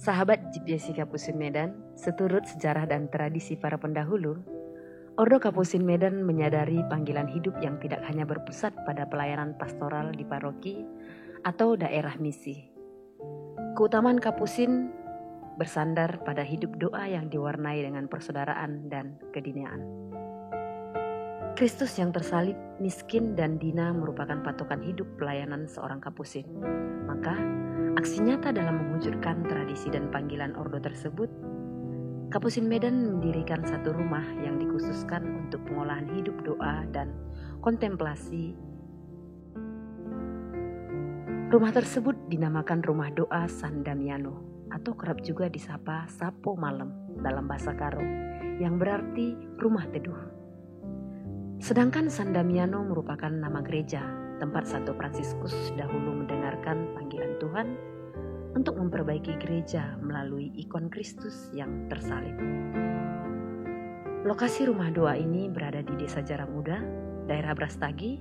Sahabat GPSI Kapusin Medan, seturut sejarah dan tradisi para pendahulu, Ordo Kapusin Medan menyadari panggilan hidup yang tidak hanya berpusat pada pelayanan pastoral di paroki atau daerah misi. Keutamaan Kapusin bersandar pada hidup doa yang diwarnai dengan persaudaraan dan kedinaan. Kristus yang tersalib, miskin dan dina merupakan patokan hidup pelayanan seorang Kapusin. Maka, aksi nyata dalam mewujudkan tradisi dan panggilan ordo tersebut, Kapusin Medan mendirikan satu rumah yang dikhususkan untuk pengolahan hidup doa dan kontemplasi. Rumah tersebut dinamakan Rumah Doa San Damiano atau kerap juga disapa Sapo Malam dalam bahasa Karo, yang berarti rumah teduh. Sedangkan San Damiano merupakan nama gereja, tempat Santo Fransiskus dahulu mendengarkan panggilan Tuhan untuk memperbaiki gereja melalui ikon Kristus yang tersalib. Lokasi rumah doa ini berada di Desa Jarang Uda, daerah Brastagi,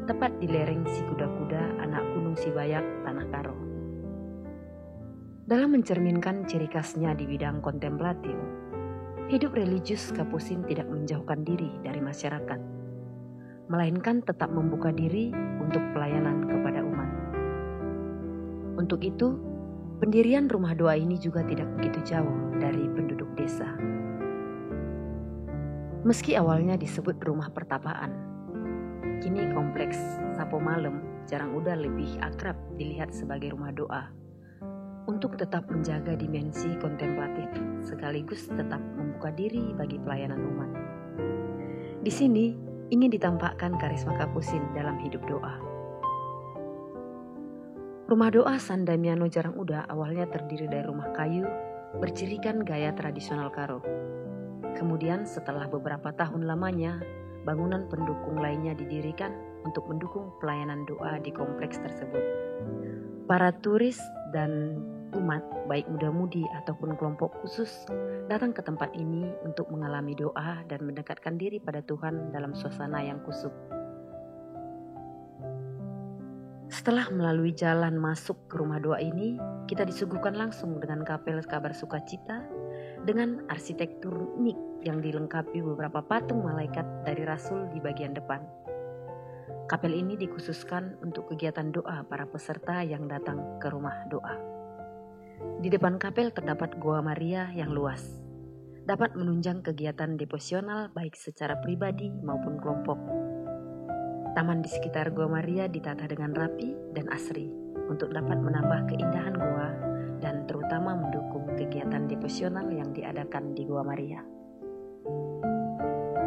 tepat di lereng Si Kuda-Kuda, anak Gunung Sibayak, Tanah Karo. Dalam mencerminkan ciri khasnya di bidang kontemplatif, hidup religius Kapusin tidak menjauhkan diri dari masyarakat, melainkan tetap membuka diri untuk pelayanan kepada umat. Untuk itu, pendirian rumah doa ini juga tidak begitu jauh dari penduduk desa. Meski awalnya disebut rumah pertapaan, kini kompleks Sapo Malam Jarang Uda lebih akrab dilihat sebagai rumah doa untuk tetap menjaga dimensi kontemplatif sekaligus tetap membuka diri bagi pelayanan umat. Di sini ingin ditampakkan karisma Kapusin dalam hidup doa. Rumah doa San Damiano Jarang Uda awalnya terdiri dari rumah kayu bercirikan gaya tradisional Karo. Kemudian setelah beberapa tahun lamanya, bangunan pendukung lainnya didirikan untuk mendukung pelayanan doa di kompleks tersebut. Para turis dan umat, baik muda-mudi ataupun kelompok khusus, datang ke tempat ini untuk mengalami doa dan mendekatkan diri pada Tuhan dalam suasana yang kusuk. Setelah melalui jalan masuk ke rumah doa ini, kita disuguhkan langsung dengan kapel kabar sukacita dengan arsitektur unik yang dilengkapi beberapa patung malaikat dari rasul di bagian depan. Kapel ini dikhususkan untuk kegiatan doa para peserta yang datang ke rumah doa. Di depan kapel terdapat Goa Maria yang luas, dapat menunjang kegiatan devosional baik secara pribadi maupun kelompok. Taman di sekitar Goa Maria ditata dengan rapi dan asri untuk dapat menambah keindahan goa dan terutama mendukung kegiatan devosional yang diadakan di Goa Maria.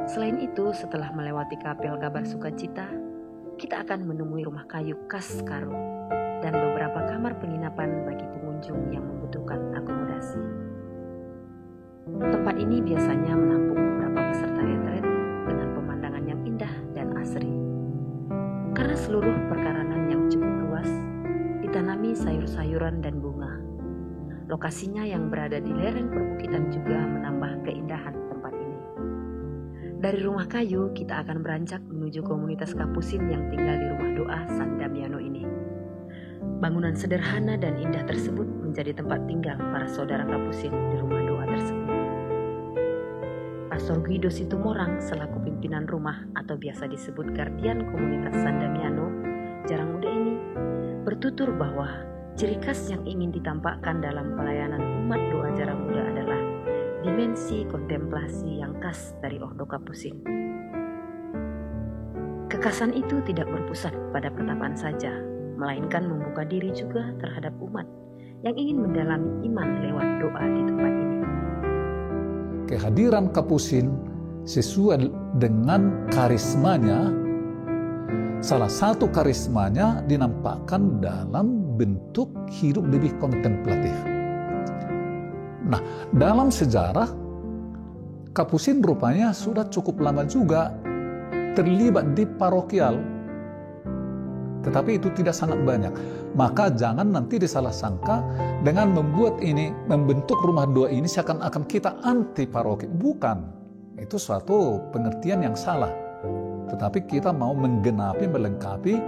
Selain itu, setelah melewati kapel kabar sukacita, kita akan menemui rumah kayu khas Karo dan beberapa kamar penginapan bagi pengunjung yang membutuhkan akomodasi. Tempat ini biasanya menampung beberapa peserta retret dengan pemandangan yang indah dan asri. Karena seluruh perkarangan yang cukup luas, ditanami sayur-sayuran dan bunga. Lokasinya yang berada di lereng perbukitan juga menambah keindahan tempat ini. Dari rumah kayu, kita akan beranjak menuju komunitas Kapusin yang tinggal di rumah doa San Damiano ini. Bangunan sederhana dan indah tersebut menjadi tempat tinggal para saudara Kapusin di rumah doa tersebut. Pastor Guido Situmorang selaku pimpinan rumah atau biasa disebut Guardian komunitas San Damiano Jarang Uda ini bertutur bahwa ciri khas yang ingin ditampakkan dalam pelayanan umat doa Jarang Uda adalah dimensi kontemplasi yang khas dari Ordo Kapusin. Kekhasan itu tidak berpusat pada pertapaan saja, melainkan membuka diri juga terhadap umat yang ingin mendalami iman lewat doa di tempat ini. Kehadiran Kapusin sesuai dengan karismanya, salah satu karismanya dinampakkan dalam bentuk hidup lebih kontemplatif. Nah, dalam sejarah, Kapusin rupanya sudah cukup lama juga terlibat di parokial, tetapi itu tidak sangat banyak. Maka jangan nanti disalah sangka dengan membentuk rumah doa ini seakan-akan kita anti paroki. Bukan, itu suatu pengertian yang salah. Tetapi kita mau menggenapi, melengkapi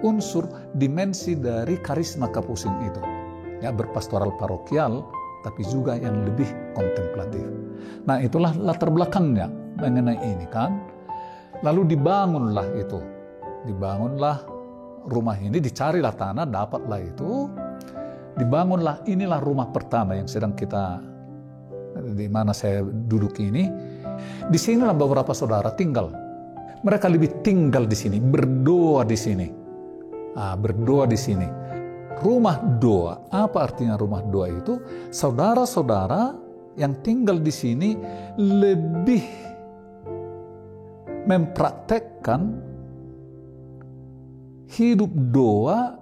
unsur dimensi dari karisma Kapusin itu. Ya, berpastoral parokial tapi juga yang lebih kontemplatif. Nah, itulah latar belakangnya mengenai ini kan. Lalu dibangunlah rumah ini, dicarilah tanah, dapatlah itu, dibangunlah. Inilah rumah pertama yang sedang kita, di mana saya duduk ini. Di sinilah beberapa saudara tinggal. Mereka lebih tinggal di sini, berdoa di sini. Berdoa di sini. Rumah doa, apa artinya rumah doa itu? Saudara-saudara yang tinggal di sini lebih mempraktekkan hidup doa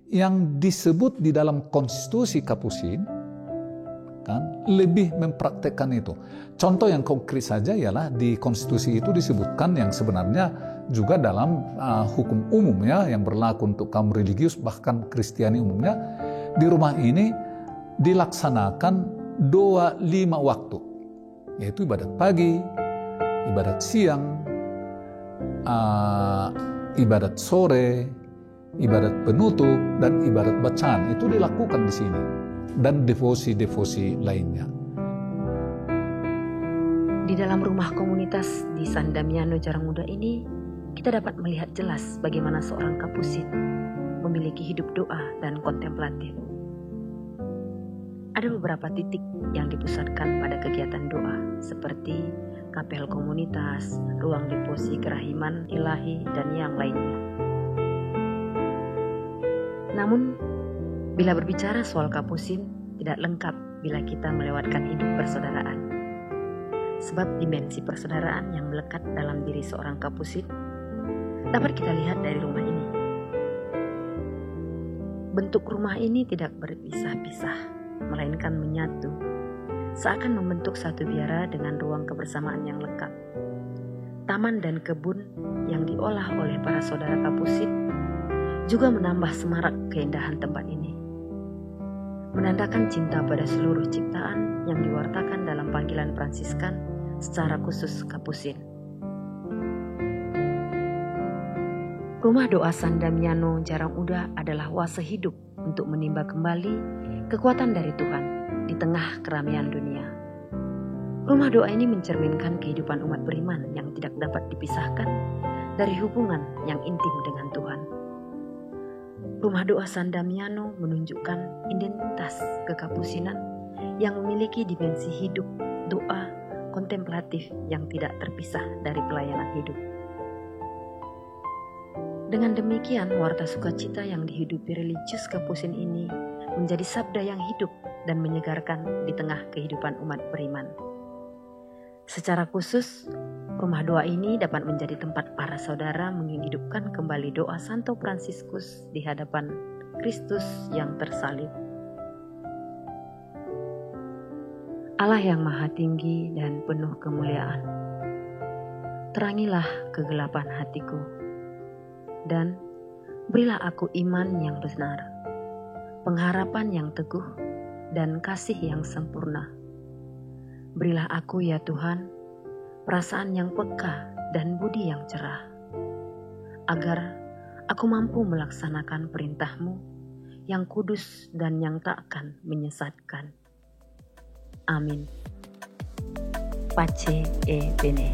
yang disebut di dalam konstitusi Kapusin, kan, lebih mempraktekkan itu. Contoh yang konkret saja ialah di konstitusi itu disebutkan yang sebenarnya juga dalam hukum umum ya, yang berlaku untuk kaum religius bahkan Kristiani umumnya. Di rumah ini dilaksanakan doa 5 waktu, yaitu ibadat pagi, ibadat siang, ibadat sore, ibadat penutup, dan ibadat bacaan. Itu dilakukan di sini, dan devosi-devosi lainnya. Di dalam rumah komunitas di San Damiano Jarang Muda ini, kita dapat melihat jelas bagaimana seorang Kapusin memiliki hidup doa dan kontemplatif. Ada beberapa titik yang dipusatkan pada kegiatan doa, seperti kapel komunitas, ruang devosi kerahiman ilahi, dan yang lainnya. Namun, bila berbicara soal Kapusin, tidak lengkap bila kita melewatkan hidup persaudaraan. Sebab dimensi persaudaraan yang melekat dalam diri seorang Kapusin dapat kita lihat dari rumah ini. Bentuk rumah ini tidak berpisah-pisah, melainkan menyatu, seakan membentuk satu biara dengan ruang kebersamaan yang lengkap. Taman dan kebun yang diolah oleh para saudara Kapusin juga menambah semarak keindahan tempat ini, menandakan cinta pada seluruh ciptaan yang diwartakan dalam panggilan Fransiskan, secara khusus Kapusin. Rumah doa San Damiano Jarang Muda adalah oase hidup untuk menimba kembali kekuatan dari Tuhan di tengah keramaian dunia. Rumah doa ini mencerminkan kehidupan umat beriman yang tidak dapat dipisahkan dari hubungan yang intim dengan Tuhan. Rumah doa San Damiano menunjukkan identitas kekapusinan yang memiliki dimensi hidup, doa, kontemplatif yang tidak terpisah dari pelayanan hidup. Dengan demikian, warta sukacita yang dihidupi religius Kapusin ini menjadi sabda yang hidup dan menyegarkan di tengah kehidupan umat beriman. Secara khusus, rumah doa ini dapat menjadi tempat para saudara menghidupkan kembali doa Santo Fransiskus di hadapan Kristus yang tersalib. Allah yang Maha Tinggi dan penuh kemuliaan, terangilah kegelapan hatiku, dan berilah aku iman yang benar, pengharapan yang teguh, dan kasih yang sempurna. Berilah aku ya Tuhan, perasaan yang peka dan budi yang cerah, agar aku mampu melaksanakan perintah-Mu yang kudus dan yang tak akan menyesatkan. Amin. Pace e bene.